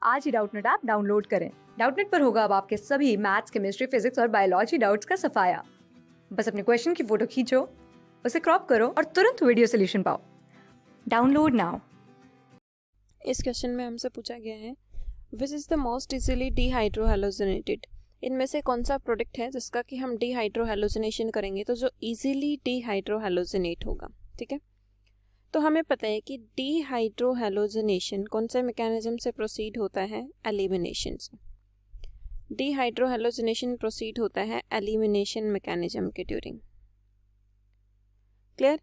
आज ही Doubtnut app download करें। Doubtnut पर होगा अब आपके सभी मैथ्स, केमिस्ट्री, फिजिक्स और बायोलॉजी डाउट्स का सफाया। बस अपने क्वेश्चन की फोटो खींचो, उसे क्रॉप करो और तुरंत वीडियो सोल्यूशन पाओ। Download now. इस क्वेश्चन में हमसे पूछा गया है which is the most easily dehydrohalogenated. इनमें से कौन सा प्रोडक्ट है जिसका कि हम डीहाइड्रोहैलोजिनेशन करेंगे तो जो इजीली डीहाइड्रोहैलोजिनेट होगा। ठीक है, तो हमें पता है कि डीहाइड्रोहैलोजिनेशन कौन से मैकेनिज्म से प्रोसीड होता है? एलिमिनेशन से। डीहाइड्रोहैलोजिनेशन प्रोसीड होता है एलिमिनेशन मैकेनिज्म के ड्यूरिंग। क्लियर?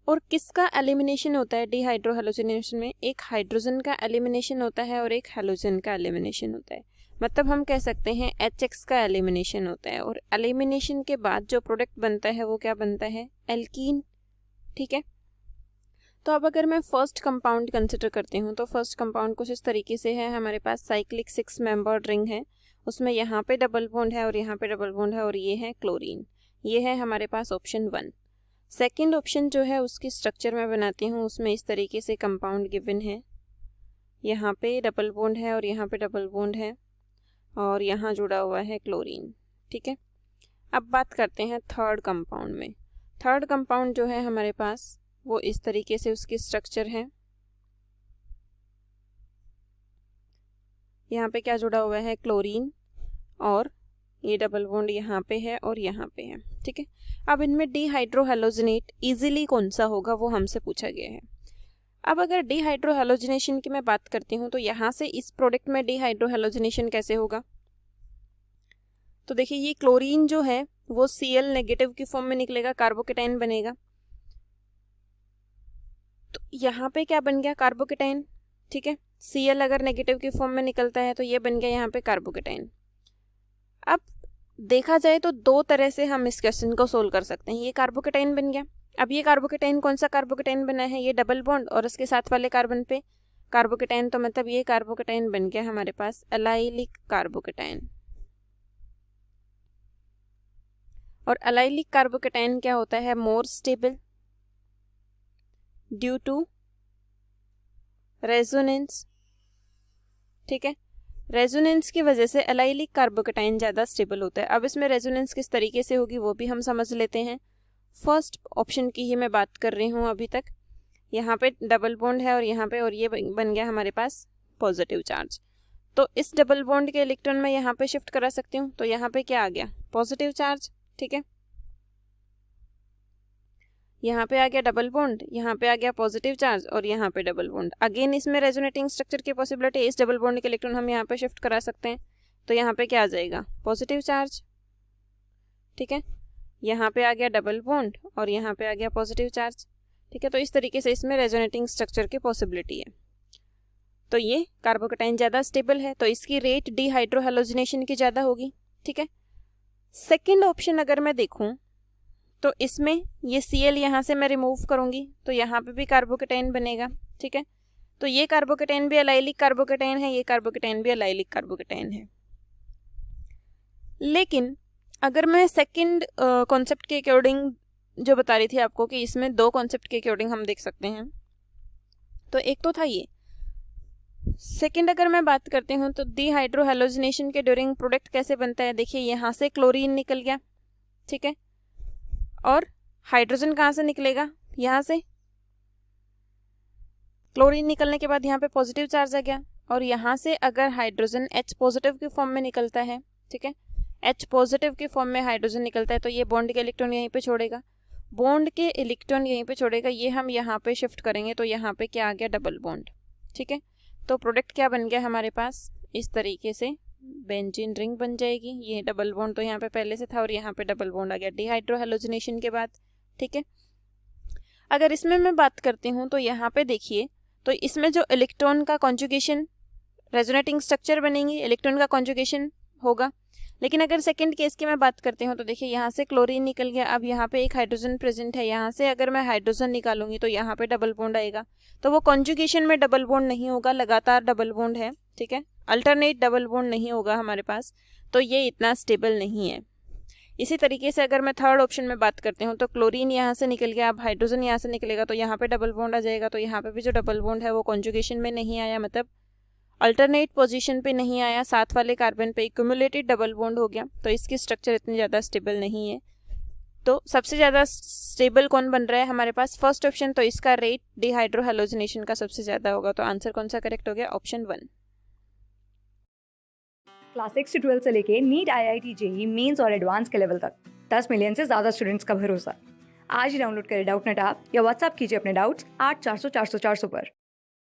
और किसका एलिमिनेशन होता है डीहाइड्रोहैलोजिनेशन में? एक हाइड्रोजन का एलिमिनेशन होता है और एक हैलोजन का एलिमिनेशन होता है। मतलब हम कह सकते हैं HX का एलिमिनेशन होता है और एलिमिनेशन के बाद जो प्रोडक्ट बनता है वो क्या बनता है? एल्कीन। ठीक है, तो अब अगर मैं फर्स्ट कंपाउंड कंसिडर करती हूँ तो फर्स्ट कंपाउंड कुछ इस तरीके से है। हमारे पास साइक्लिक 6 मेंबर्ड रिंग है, उसमें यहाँ पे डबल बॉन्ड है और यहाँ पे डबल बॉन्ड है और ये है क्लोरीन। ये है हमारे पास ऑप्शन 1। सेकेंड ऑप्शन जो है उसकी स्ट्रक्चर मैं बनाती हूँ, उसमें इस तरीके से कंपाउंड गिवन है। यहाँ पे डबल बॉन्ड है और यहाँ पे डबल बॉन्ड है और यहाँ जुड़ा हुआ है क्लोरीन। ठीक है, अब बात करते हैं थर्ड कंपाउंड में। थर्ड कंपाउंड जो है हमारे पास वो इस तरीके से उसकी स्ट्रक्चर है। यहाँ पे क्या जुड़ा हुआ है? क्लोरीन, और ये डबल बॉन्ड यहाँ पे है और यहाँ पे है। ठीक है, अब इनमें डीहाइड्रोहैलोजिनेट इजीली कौन सा होगा वो हमसे पूछा गया है। अब अगर डीहाइड्रोहैलोजिनेशन की मैं बात करती हूँ तो यहाँ से इस प्रोडक्ट में डीहाइड्रोहैलोजिनेशन कैसे होगा? तो देखिए ये क्लोरीन जो है वो Cl नेगेटिव की फॉर्म में निकलेगा, कार्बोकेटाइन बनेगा। तो यहाँ पे क्या बन गया? कार्बोकेटाइन। ठीक है, Cl अगर नेगेटिव की फॉर्म में निकलता है तो ये बन गया यहाँ पे कार्बोकेटाइन। अब देखा जाए तो दो तरह से हम इस क्वेश्चन को सोल्व कर सकते हैं। ये कार्बोकेटाइन बन गया। अब ये कार्बोकेटाइन कौन सा कार्बोकेटाइन बना है? ये डबल बॉन्ड और इसके साथ वाले कार्बन पे कार्बोकेटाइन, तो मतलब ये कार्बोकेटाइन बन गया हमारे पास एलाइलिक कार्बोकेटाइन। और एलाइलिक कार्बोकेटाइन क्या होता है? More stable due to resonance. ठीक है, रेजोनेंस की वजह से एलाइलिक कार्बोकेटाइन ज़्यादा स्टेबल होता है। अब इसमें रेजोनेंस किस तरीके से होगी वो भी हम समझ लेते हैं। फर्स्ट ऑप्शन की ही मैं बात कर रही हूँ अभी तक। यहाँ पे डबल बॉन्ड है और यहाँ पे, और ये बन गया हमारे पास पॉजिटिव चार्ज। तो इस डबल बॉन्ड के इलेक्ट्रॉन मैं यहाँ पे शिफ्ट करा सकती हूँ, तो यहाँ पे क्या आ गया? Positive charge. ठीक है, यहाँ पे आ गया डबल बॉन्ड, यहाँ पे आ गया पॉजिटिव चार्ज और यहाँ पे डबल बॉन्ड। अगेन इसमें रेजोनेटिंग स्ट्रक्चर की पॉसिबिलिटी, इस डबल बॉन्ड के इलेक्ट्रॉन हम यहाँ पे शिफ्ट करा सकते हैं, तो यहाँ पे क्या आ जाएगा? Positive charge. ठीक है, यहाँ पे आ गया डबल बॉन्ड और यहाँ पे आ गया पॉजिटिव चार्ज। ठीक है, तो इस तरीके से इसमें रेजोनेटिंग स्ट्रक्चर की पॉसिबिलिटी है। तो ये कार्बोकेटाइन ज़्यादा स्टेबल है तो इसकी रेट डीहाइड्रोहैलोजिनेशन की ज़्यादा होगी। ठीक है, सेकेंड ऑप्शन अगर मैं देखूँ तो इसमें ये Cl यहाँ से मैं रिमूव करूँगी तो यहाँ पे भी कार्बोकेटाइन बनेगा। ठीक है, तो ये कार्बोकेटाइन भी एलाइलिक कार्बोकेटाइन है, ये कार्बोकेटाइन भी एलाइलिक कार्बोकेटाइन है। लेकिन अगर मैं सेकंड कॉन्सेप्ट के अकॉर्डिंग जो बता रही थी आपको कि इसमें दो कॉन्सेप्ट के अकॉर्डिंग हम देख सकते हैं, तो एक तो था ये। सेकंड अगर मैं बात करती हूँ तो डीहाइड्रोहैलोजिनेशन के ड्यूरिंग प्रोडक्ट कैसे बनता है? देखिए यहाँ से क्लोरीन निकल गया। ठीक है, और हाइड्रोजन कहाँ से निकलेगा? यहाँ से। क्लोरीन निकलने के बाद यहाँ पे पॉजिटिव चार्ज आ गया और यहाँ से अगर हाइड्रोजन H पॉजिटिव की फॉर्म में निकलता है, ठीक है, H पॉजिटिव की फॉर्म में हाइड्रोजन निकलता है तो ये बॉन्ड के इलेक्ट्रॉन यहीं पे छोड़ेगा, बॉन्ड के इलेक्ट्रॉन यहीं पे छोड़ेगा, ये हम यहाँ पे शिफ्ट करेंगे तो यहाँ पे क्या आ गया? Double bond. ठीक है, तो प्रोडक्ट क्या बन गया हमारे पास? इस तरीके से बेंजीन रिंग बन जाएगी। ये डबल बॉन्ड तो यहाँ पे पहले से था और यहाँ पे डबल बॉन्ड आ गया डीहाइड्रोहैलोजिनेशन के बाद। ठीक है, अगर इसमें मैं बात करती हूँ तो यहाँ पे देखिए, तो इसमें जो इलेक्ट्रॉन का कॉन्जुगेशन, रेजोनेटिंग स्ट्रक्चर बनेंगी, इलेक्ट्रॉन का कॉन्जुगेशन होगा। लेकिन अगर सेकंड केस की मैं बात करती हूँ तो देखिए यहाँ से क्लोरीन निकल गया, अब यहाँ पे एक हाइड्रोजन प्रेजेंट है, यहाँ से अगर मैं हाइड्रोजन निकालूंगी तो यहाँ पे डबल बॉन्ड आएगा, तो वो कॉन्जुगेशन में डबल बॉन्ड नहीं होगा, लगातार डबल बॉन्ड है। ठीक है, अल्टरनेट डबल बॉन्ड नहीं होगा हमारे पास, तो ये इतना स्टेबल नहीं है। इसी तरीके से अगर मैं थर्ड ऑप्शन में बात करती हूँ तो क्लोरीन यहाँ से निकल गया, अब हाइड्रोजन यहाँ से निकलेगा तो यहाँ पे डबल बॉन्ड आ जाएगा, तो यहाँ पे भी जो डबल बॉन्ड है वो कॉन्जुगेशन में नहीं आया, मतलब अल्टरनेट पोजीशन पे नहीं आया, साथ वाले कार्बन पे क्यूमुलेटेड डबल बॉन्ड हो गया, तो इसकी स्ट्रक्चर इतनी ज़्यादा स्टेबल नहीं है। तो सबसे ज़्यादा स्टेबल कौन बन रहा है हमारे पास? फर्स्ट ऑप्शन, तो इसका रेट डिहाइड्रोहेलोजिनेशन का सबसे ज़्यादा होगा, तो आंसर कौन सा करेक्ट हो गया? ऑप्शन 1। क्लास 6 से 12 से लेके नीट, IIT, जेई मेंस और एडवांस के लेवल तक 10 मिलियन से ज़्यादा स्टूडेंट्स का भरोसा। आज ही डाउनलोड करें डाउटनेट ऐप या व्हाट्सएप कीजिए अपने डाउट्स 8400 400 400 पर।